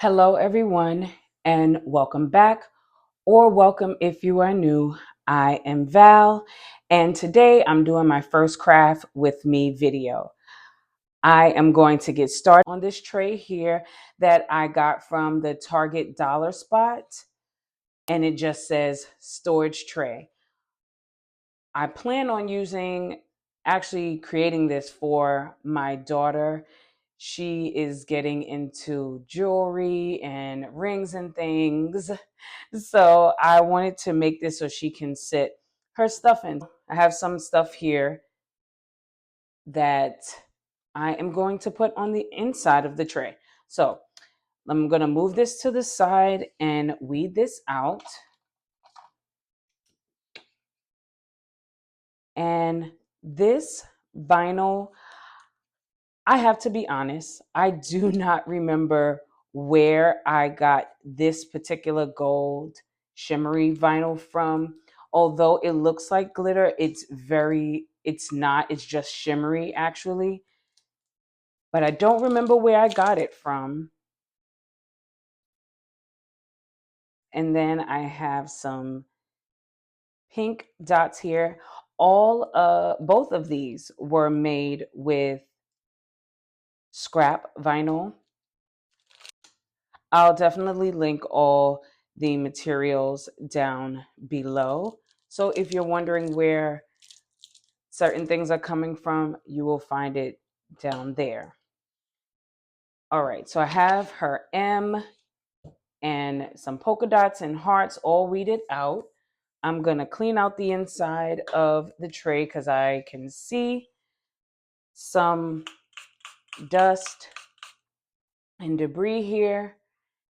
Hello, everyone, and welcome back, or welcome if you are new. I am Val, and today I'm doing my first craft with me video. I am going to get started on this tray here that I got from the Target dollar spot, and it just says storage tray. I plan on actually creating this for my daughter. She is getting into jewelry and rings and things. So I wanted to make this so she can sit her stuff in. I have some stuff here that I am going to put on the inside of the tray. So I'm going to move this to the side and weed this out. And this vinyl, I have to be honest, I do not remember where I got this particular gold shimmery vinyl from. Although it looks like glitter, it's not, it's just shimmery actually. But I don't remember where I got it from. And then I have some pink dots here. Both of these were made with scrap vinyl. I'll definitely link all the materials down below. So if you're wondering where certain things are coming from, you will find it down there. All right, so I have her M and some polka dots and hearts all weeded out. I'm gonna clean out the inside of the tray because I can see some dust and debris here.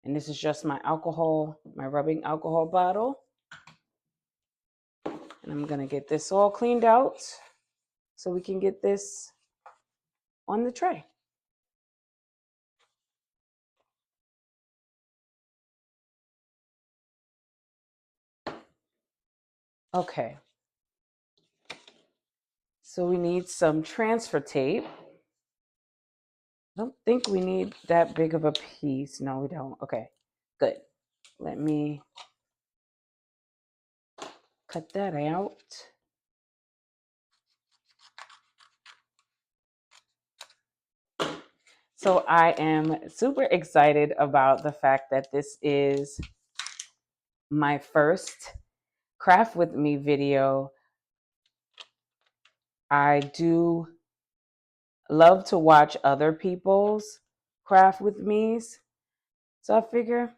And this is just my rubbing alcohol bottle. And I'm gonna get this all cleaned out so we can get this on the tray. Okay. So we need some transfer tape. I don't think we need that big of a piece. No, we don't. Okay, good. Let me cut that out. So I am super excited about the fact that this is my first craft with me video. I do love to watch other people's craft with me's. So I figure,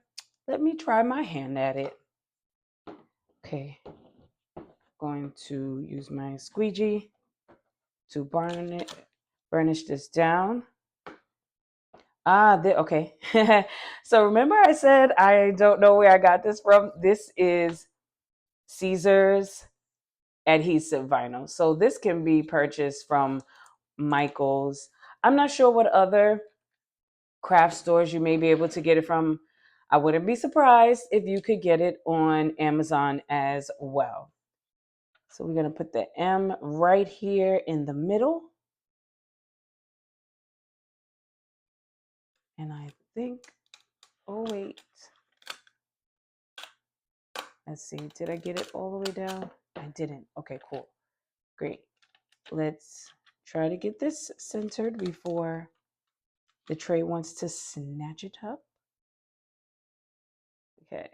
let me try my hand at it. Okay, going to use my squeegee to burnish this down. Okay. So remember I said I don't know where I got this from? This is Caesar's adhesive vinyl. So this can be purchased from Michael's. I'm not sure what other craft stores you may be able to get it from. I wouldn't be surprised if you could get it on Amazon as well. So we're going to put the M right here in the middle. And I think, oh wait. Let's see, did I get it all the way down? I didn't. Okay, cool. Great. Let's try to get this centered before the tray wants to snatch it up. Okay.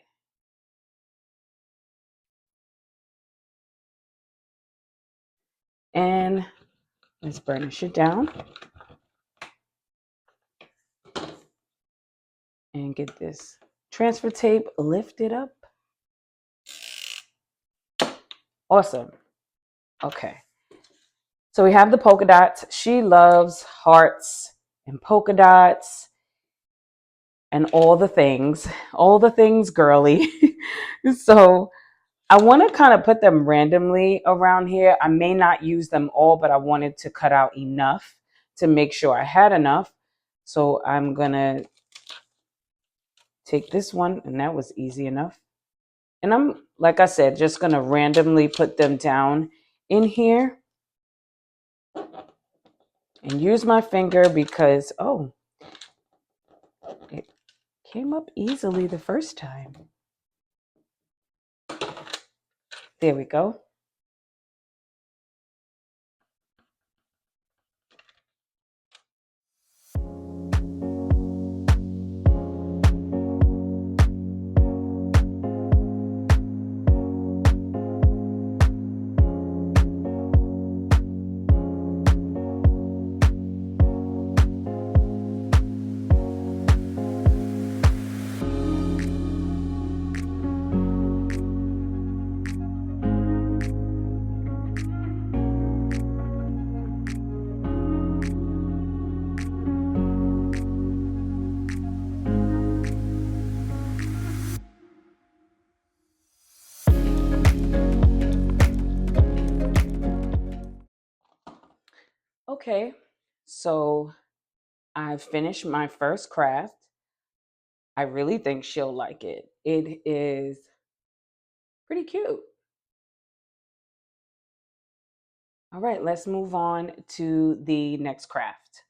And let's burnish it down. And get this transfer tape lifted up. Awesome. Okay. So we have the polka dots. She loves hearts and polka dots and all the things girly. So I want to kind of put them randomly around here. I may not use them all, but I wanted to cut out enough to make sure I had enough. So I'm going to take this one, and that was easy enough. And I'm, like I said, just going to randomly put them down in here and use my finger because, oh, it came up easily the first time. There we go. Okay, so I've finished my first craft. I really think she'll like it. It is pretty cute. All right, let's move on to the next craft.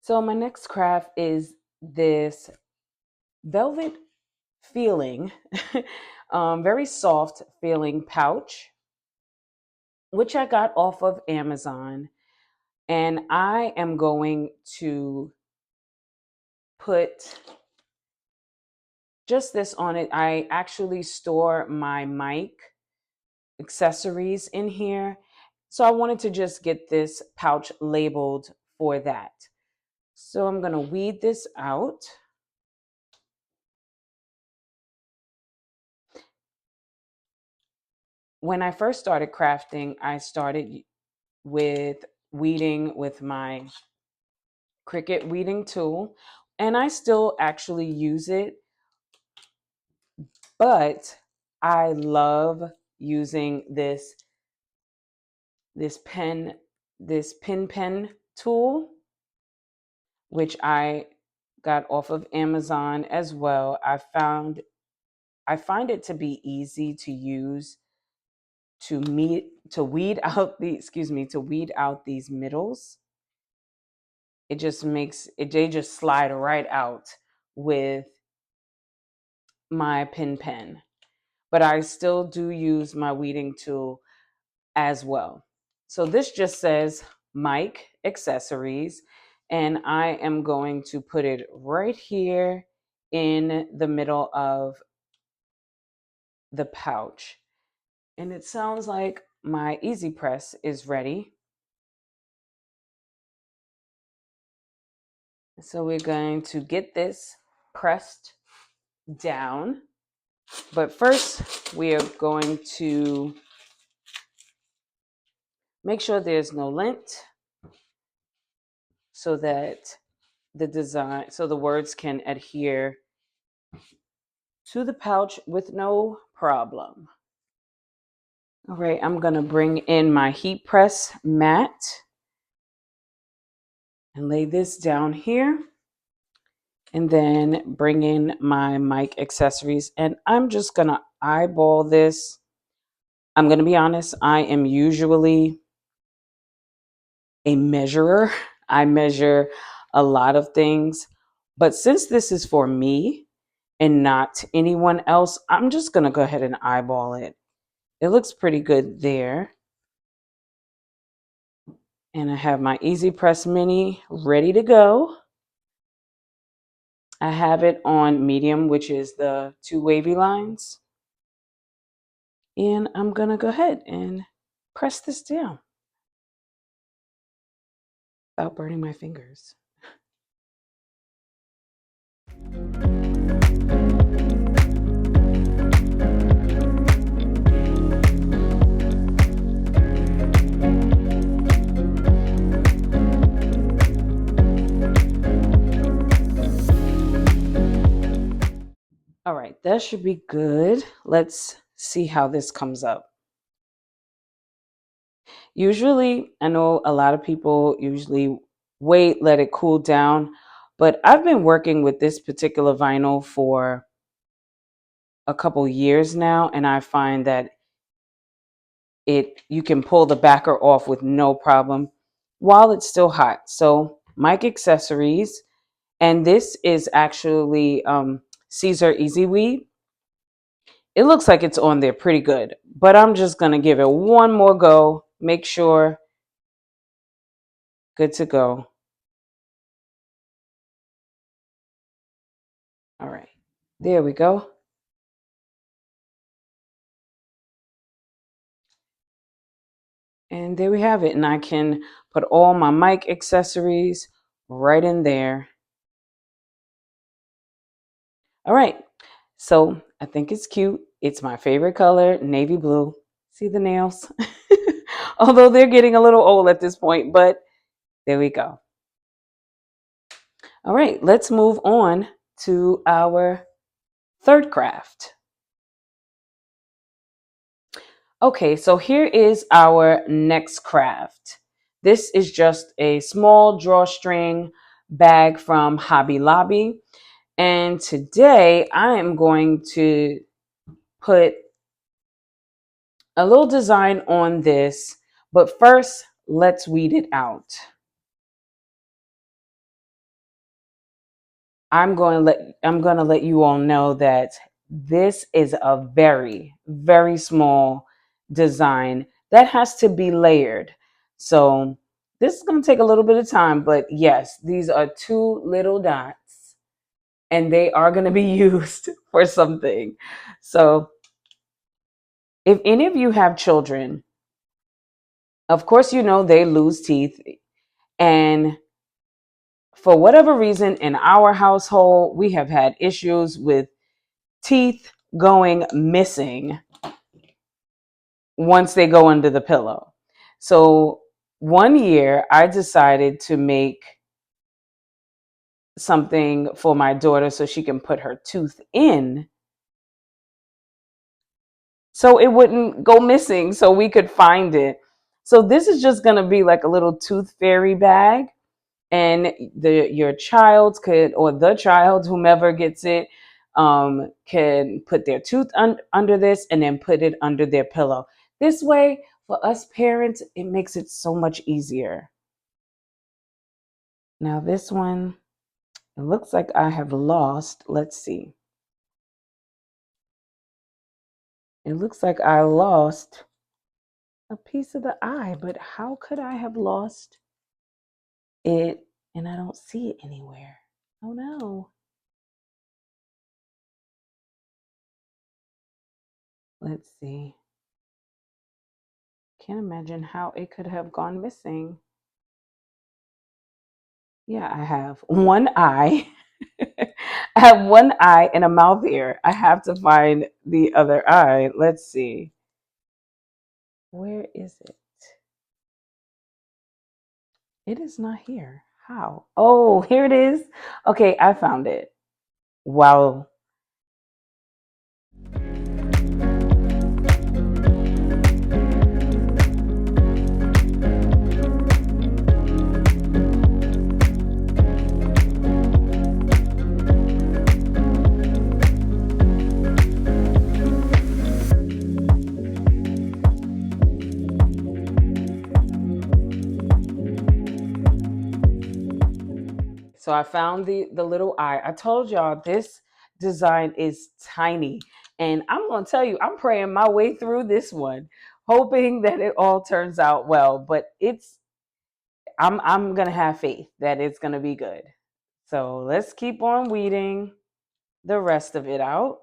So my next craft is this velvet feeling, very soft feeling pouch, which I got off of Amazon. And I am going to put just this on it. I actually store my mic accessories in here. So I wanted to just get this pouch labeled for that. So I'm going to weed this out. When I first started crafting, I started with weeding with my Cricut weeding tool, and I still actually use it, but I love using this pen, this pen tool, which I got off of Amazon as well. I find it to be easy to use to weed out these middles. It just makes it, they just slide right out with my pen. But I still do use my weeding tool as well. So this just says mic accessories, and I am going to put it right here in the middle of the pouch. And it sounds like my easy press is ready. So we're going to get this pressed down. But first, we are going to make sure there's no lint so that the words can adhere to the pouch with no problem. All right, I'm gonna bring in my heat press mat and lay this down here, and then bring in my mic accessories, and I'm just gonna eyeball this. I'm gonna be honest, I am usually a measurer. I measure a lot of things, but since this is for me and not anyone else, I'm just gonna go ahead and eyeball it. It looks pretty good there. And I have my Easy Press Mini ready to go. I have it on medium, which is the 2 wavy lines. And I'm gonna go ahead and press this down without burning my fingers. All right, that should be good. Let's see how this comes up. Usually, I know a lot of people usually wait, let it cool down, but I've been working with this particular vinyl for a couple years now, and I find that you can pull the backer off with no problem while it's still hot. So mic accessories, And this is actually Caesar Easy Weed. It looks like it's on there pretty good, but I'm just going to give it one more go. Make sure good to go. All right, there we go. And there we have it. And I can put all my mic accessories right in there. All right, so I think it's cute. It's my favorite color, navy blue. See the nails? Although they're getting a little old at this point, but there we go. All right, let's move on to our third craft. Okay, so here is our next craft. This is just a small drawstring bag from Hobby Lobby. And today I am going to put a little design on this, but first let's weed it out. I'm going to let you all know that this is a very, very small design that has to be layered. So this is going to take a little bit of time, but yes, these are two little dots and they are going to be used for something. So if any of you have children, of course, you know they lose teeth. And for whatever reason, in our household, we have had issues with teeth going missing once they go under the pillow. So one year I decided to make something for my daughter so she can put her tooth in so it wouldn't go missing so we could find it. So this is just going to be like a little tooth fairy bag, and your child could, or the child, whomever gets it, can put their tooth under this and then put it under their pillow. This way, for us parents, it makes it so much easier. Now this one, it looks like I have lost, let's see. It looks like I lost a piece of the eye, but how could I have lost it and I don't see it anywhere? Oh no. Let's see. Can't imagine how it could have gone missing. Yeah, I have one eye. I have one eye and a mouth here. I have to find the other eye. Let's see. Where is it? It is not here. How? Oh, here it is. Okay, I found it. Wow. So I found the little eye. I told y'all this design is tiny. And I'm going to tell you, I'm praying my way through this one, hoping that it all turns out well. But I'm going to have faith that it's going to be good. So let's keep on weeding the rest of it out.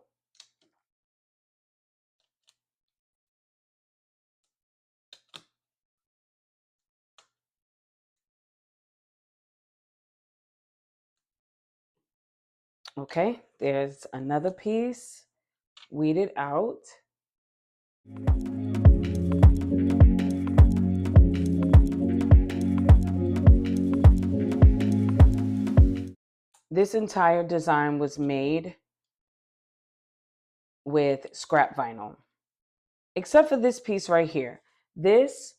Okay, there's another piece. Weed it out. This entire design was made with scrap vinyl, except for this piece right here. This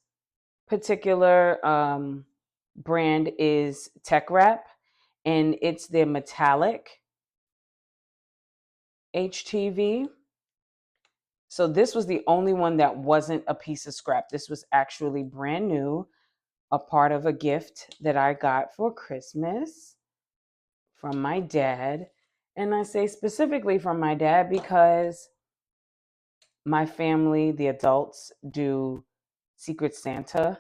particular brand is Tech Wrap, and it's their metallic HTV. So this was the only one that wasn't a piece of scrap. This was actually brand new, a part of a gift that I got for Christmas from my dad. And I say specifically from my dad because my family, the adults, do Secret Santa,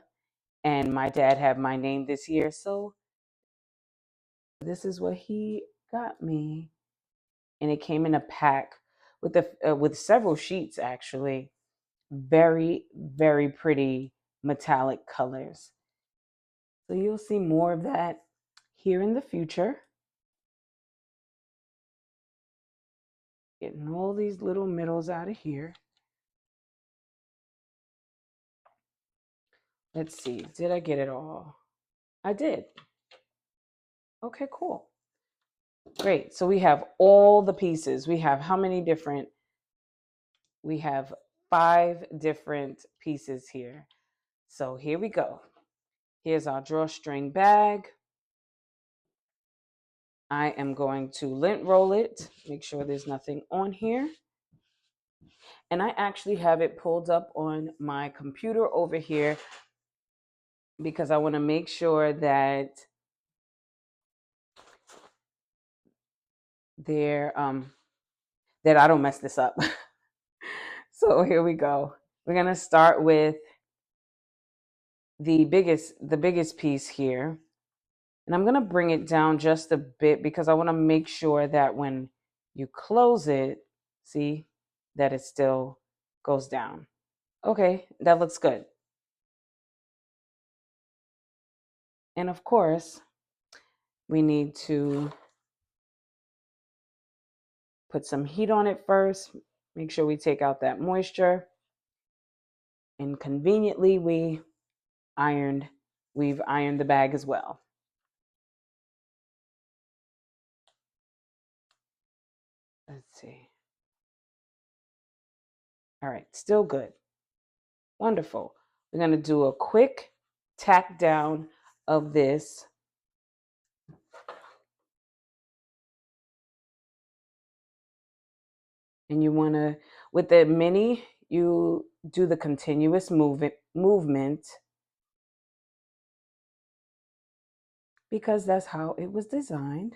and my dad had my name this year. So this is what he got me. And it came in a pack with several sheets, actually. Very, very pretty metallic colors. So you'll see more of that here in the future. Getting all these little middles out of here. Let's see, did I get it all? I did. Okay, cool. Great. So we have all the pieces. We have how many different? We have 5 different pieces here. So here we go. Here's our drawstring bag. I am going to lint roll it, make sure there's nothing on here. And I actually have it pulled up on my computer over here because I want to make sure that that I don't mess this up. So here we go. We're going to start with the biggest piece here. And I'm going to bring it down just a bit because I want to make sure that when you close it, see that it still goes down. Okay, that looks good. And of course, we need to put some heat on it first. Make sure we take out that moisture. And conveniently, we've ironed the bag as well. Let's see. All right, still good. Wonderful. We're going to do a quick tack down of this. And you want to, with the mini, you do the continuous movement because that's how it was designed.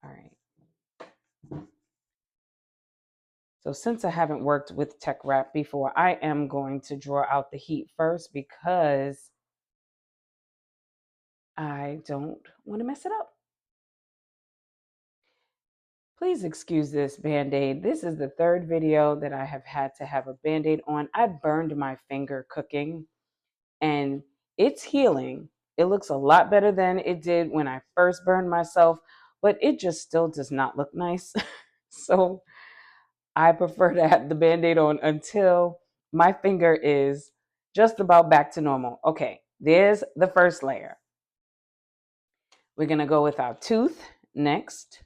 All right. So since I haven't worked with tech wrap before, I am going to draw out the heat first because I don't want to mess it up. Please excuse this Band-Aid. This is the 3rd video that I have had to have a Band-Aid on. I burned my finger cooking and it's healing. It looks a lot better than it did when I first burned myself, but it just still does not look nice. So I prefer to have the Band-Aid on until my finger is just about back to normal. Okay, there's the first layer. We're going to go with our tooth next.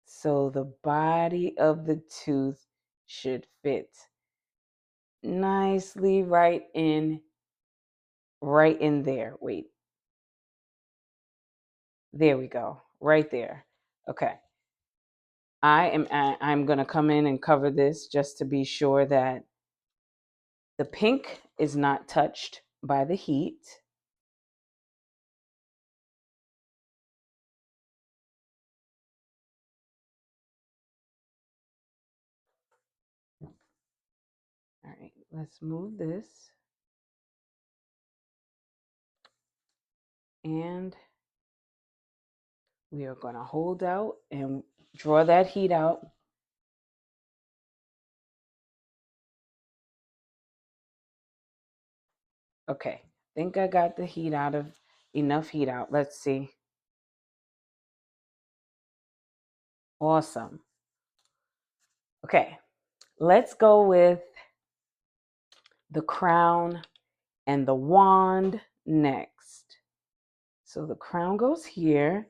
So the body of the tooth should fit nicely right in there. Wait. There we go. Right there. Okay. I'm going to come in and cover this just to be sure that the pink is not touched by the heat. All right, let's move this. And we are going to hold out and draw that heat out. Okay, think I got the heat out of enough heat out. Let's see. Awesome. Okay, let's go with the crown and the wand next. So the crown goes here.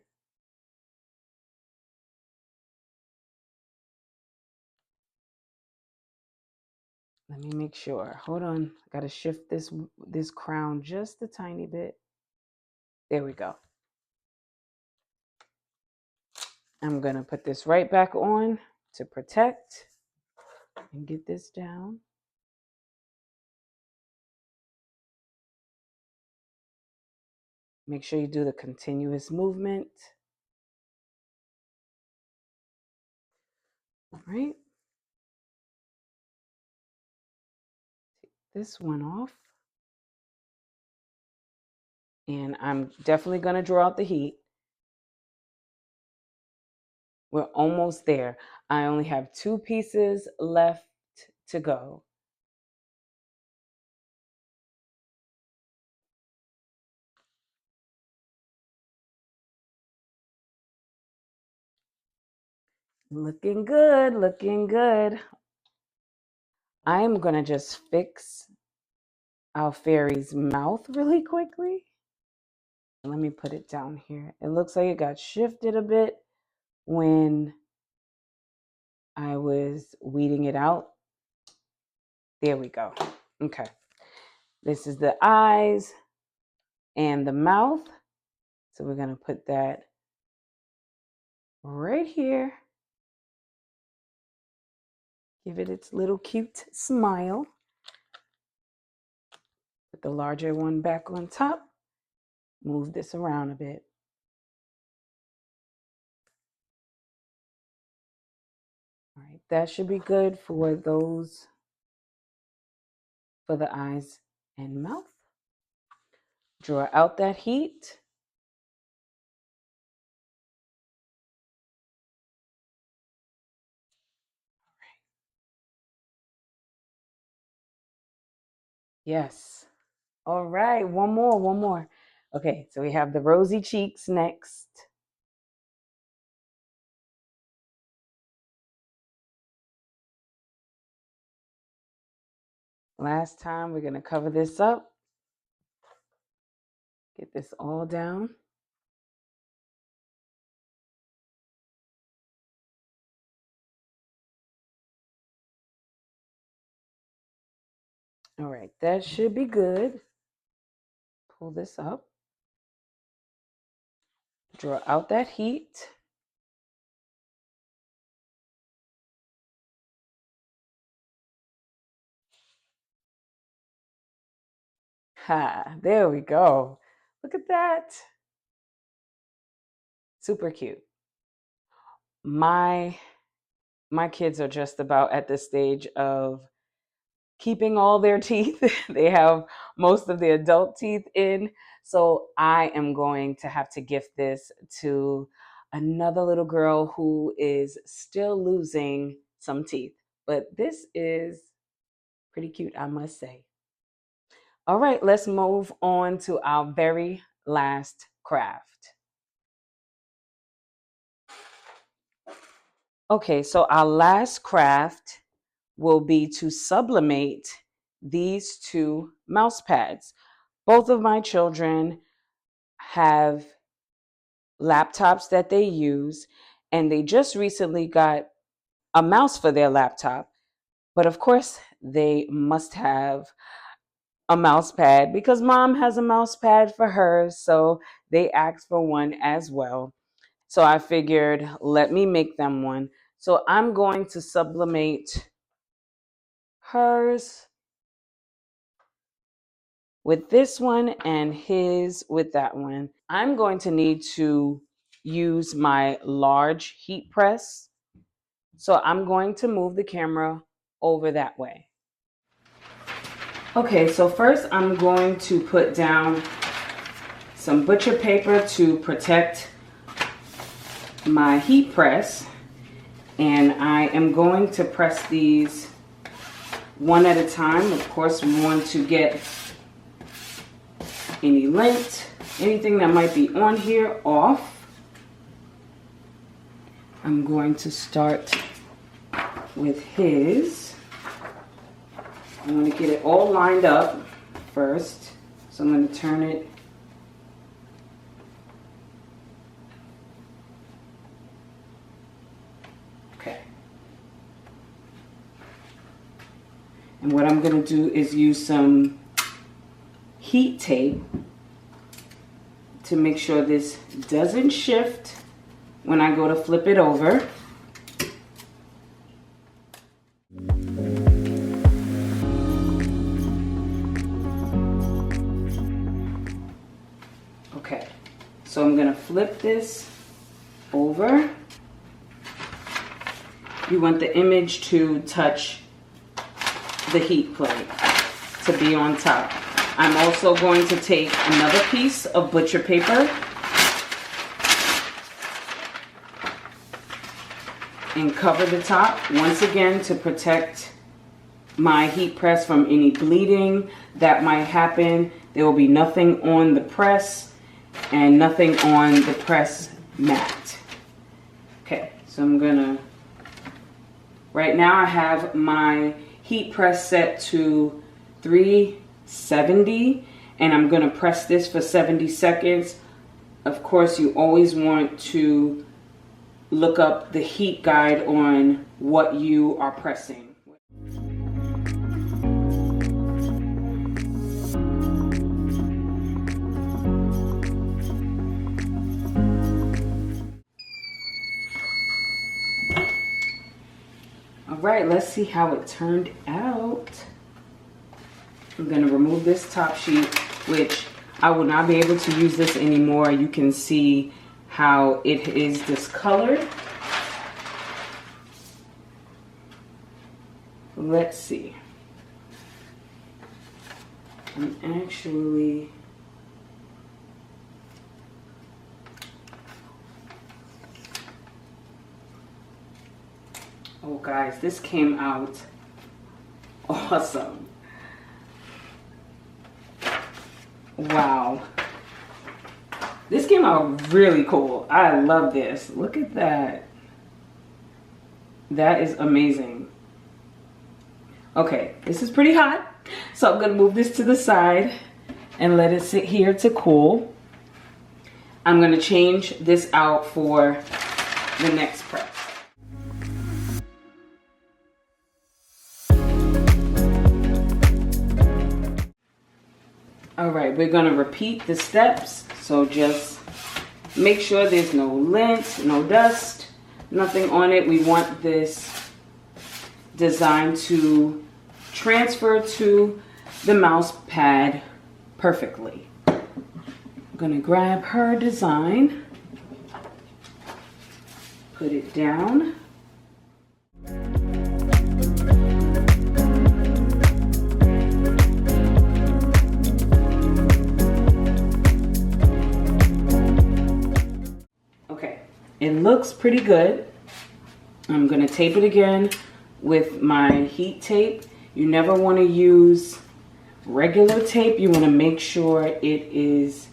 Let me make sure. Hold on. Got to shift this crown just a tiny bit. There we go. I'm going to put this right back on to protect and get this down. Make sure you do the continuous movement. All right. Take this one off. And I'm definitely going to draw out the heat. We're almost there. I only have 2 pieces left to go. Looking good, looking good. I'm going to just fix our fairy's mouth really quickly. Let me put it down here. It looks like it got shifted a bit when I was weeding it out. There we go. Okay. This is the eyes and the mouth. So we're going to put that right here. Give it its little cute smile. Put the larger one back on top. Move this around a bit. All right, that should be good for those, for the eyes and mouth. Draw out that heat. Yes. All right, one more. Okay, so we have the rosy cheeks next. Last time, we're going to cover this up. Get this all down. All right, that should be good. Pull this up. Draw out that heat. Ha, there we go. Look at that. Super cute. My kids are just about at the stage of keeping all their teeth. They have most of the adult teeth in. So I am going to have to gift this to another little girl who is still losing some teeth. But this is pretty cute, I must say. All right, let's move on to our very last craft. Okay, so our last craft will be to sublimate these 2 mouse pads. Both of my children have laptops that they use, and they just recently got a mouse for their laptop. But of course, they must have a mouse pad because mom has a mouse pad for hers, so they asked for one as well. So I figured, let me make them one. So I'm going to sublimate hers with this one and his with that one. I'm going to need to use my large heat press. So I'm going to move the camera over that way. Okay, so first I'm going to put down some butcher paper to protect my heat press. And I am going to press these one at a time. Of course, we want to get any lint, anything that might be on here off. I'm going to start with his. I want to get it all lined up first. So I'm going to turn it and what I'm going to do is use some heat tape to make sure this doesn't shift when I go to flip it over. Okay, So I'm going to flip this over. You want the image to touch the heat plate, to be on top. I'm also going to take another piece of butcher paper and cover the top once again to protect my heat press from any bleeding that might happen. There will be nothing on the press and nothing on the press mat. Okay, so I'm gonna, right now I have my heat press set to 370 and I'm gonna press this for 70 seconds. Of course, you always want to look up the heat guide on what you are pressing. All right, let's see how it turned out. I'm gonna remove this top sheet, which I will not be able to use this anymore. You can see how it is discolored. Let's see. I'm actually, oh guys, this came out awesome. Wow. This came out really cool. I love this. Look at that. That is amazing. Okay, this is pretty hot. So I'm gonna move this to the side and let it sit here to cool. I'm gonna change this out for the next press. All right, we're gonna repeat the steps. So just make sure there's no lint, no dust, nothing on it. We want this design to transfer to the mouse pad perfectly. I'm gonna grab her design, put it down. Okay, it looks pretty good. I'm gonna tape it again with my heat tape. You never want to use regular tape. You want to make sure it is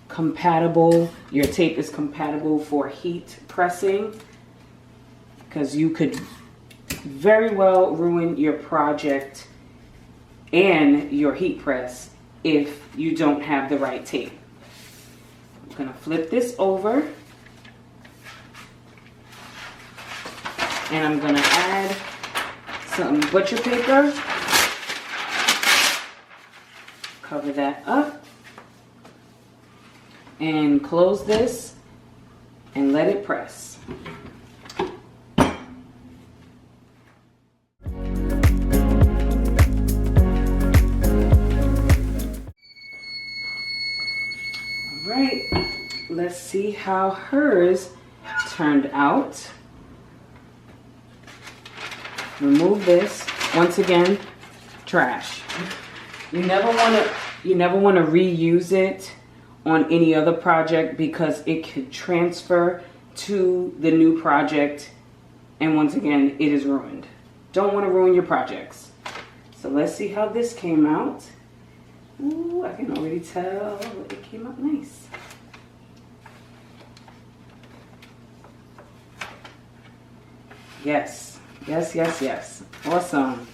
compatible. Your tape is compatible for heat pressing, because you could very well ruin your project and your heat press if you don't have the right tape. I'm going to flip this over and I'm going to add some butcher paper, cover that up, and close this and let it press. All right, let's see how hers turned out. Remove this. Once again, trash. You never want to reuse it on any other project, because it could transfer to the new project and once again it is ruined. Don't want to ruin your projects. So let's see how this came out. Ooh, I can already tell it came out nice. Yes. Yes, yes, yes. Awesome.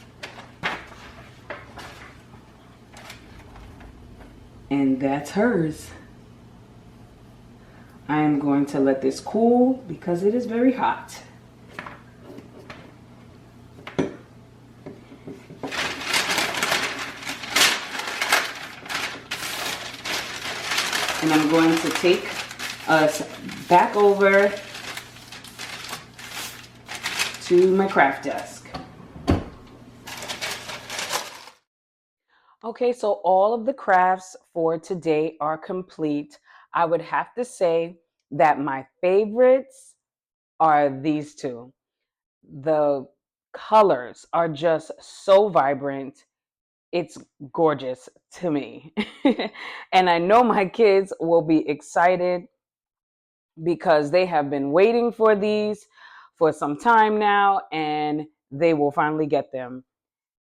And that's hers. I am going to let this cool because it is very hot. And I'm going to take us back over to my craft desk. Okay, so all of the crafts for today are complete. I would have to say that my favorites are these two. The colors are just so vibrant. It's gorgeous to me. And I know my kids will be excited because they have been waiting for these for some time now and they will finally get them.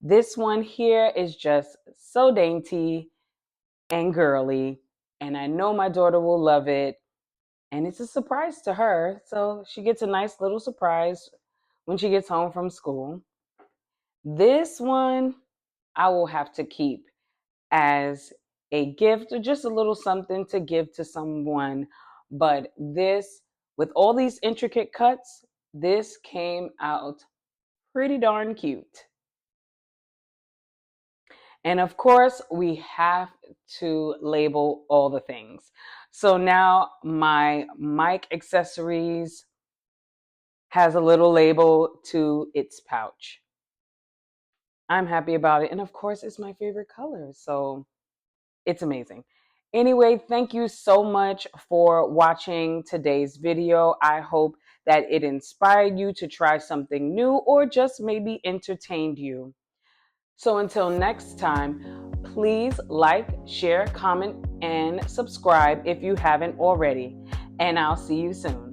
This one here is just so dainty and girly, and I know my daughter will love it. And it's a surprise to her, so she gets a nice little surprise when she gets home from school. This one I will have to keep as a gift or just a little something to give to someone. But this, with all these intricate cuts, this came out pretty darn cute. And of course, we have to label all the things. So now my mic accessories has a little label to its pouch. I'm happy about it. And of course, it's my favorite color. So it's amazing. Anyway, thank you so much for watching today's video. I hope that it inspired you to try something new or just maybe entertained you. So until next time, please like, share, comment, and subscribe if you haven't already. And I'll see you soon.